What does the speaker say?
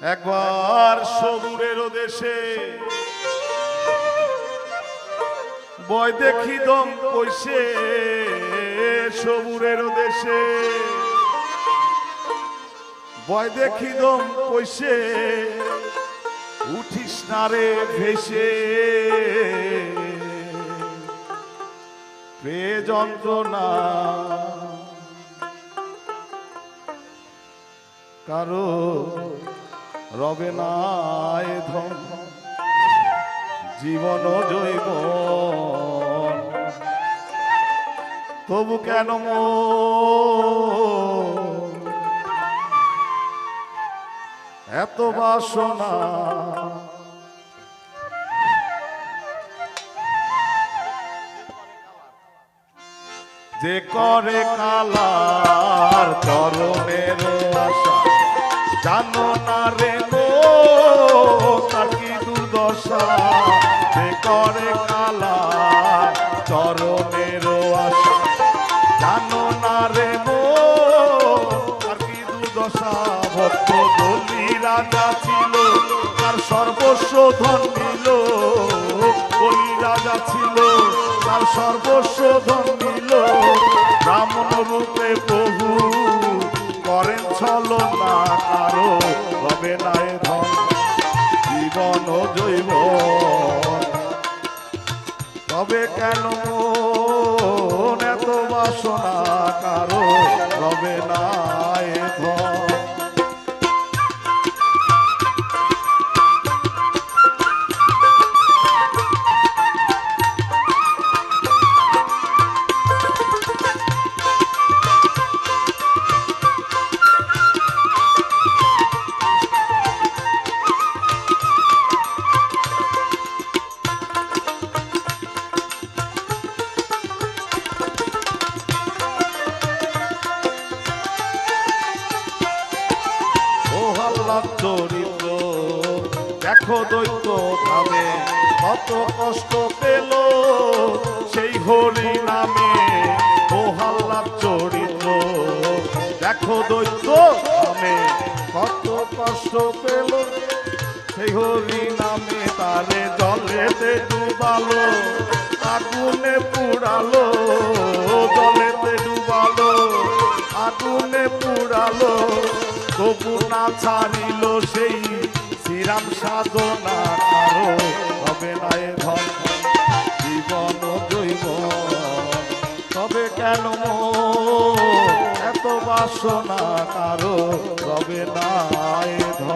একবার সবুরের দেশে বয় দেখি দম কইছে, সবুরের দেশে বয় দেখি দম কইছে, উঠিস না রে ভেসে প্রে যন্ত্রণা কারো রবে না ধন জীবন জৈব তবু কেন এত বাসনা যে করে কালার চরণের আশা জানো না রে গো তার কি দুর্দশা যে করে কালার চরণের আশা জানো না রে গো তার কি দুর্দশা ভক্ত বলি রাজা ছিল তার সর্বস্ব ধন নিল বলি রাজা ছিল তার সর্বস্ব ধন নিল ব্রাহ্মণ রূপে প্রভু করেন ছলনা কারো রবে না ধন জীবন জৈব তবে কেন এত বাসনা কারো রবে না ধন চরিত্র দেখো দৈত্য ভাবে কত কষ্ট পেল সেই হরি নামে প্রহ্লাদ চরিত্র দেখো দৈত্য ভাবে কত কষ্ট পেল সেই হরি নামে তারে জলেতে ডুবালো আগুনে পুড়ালো জলেতে ডুবালো আগুনে পুড়ালো তবু না ছাড়িল সেই শ্রীরাম সাধনা কারো হবে না ধন জীবন জৈব তবে কেন এত বাসনা কারো হবে না ধন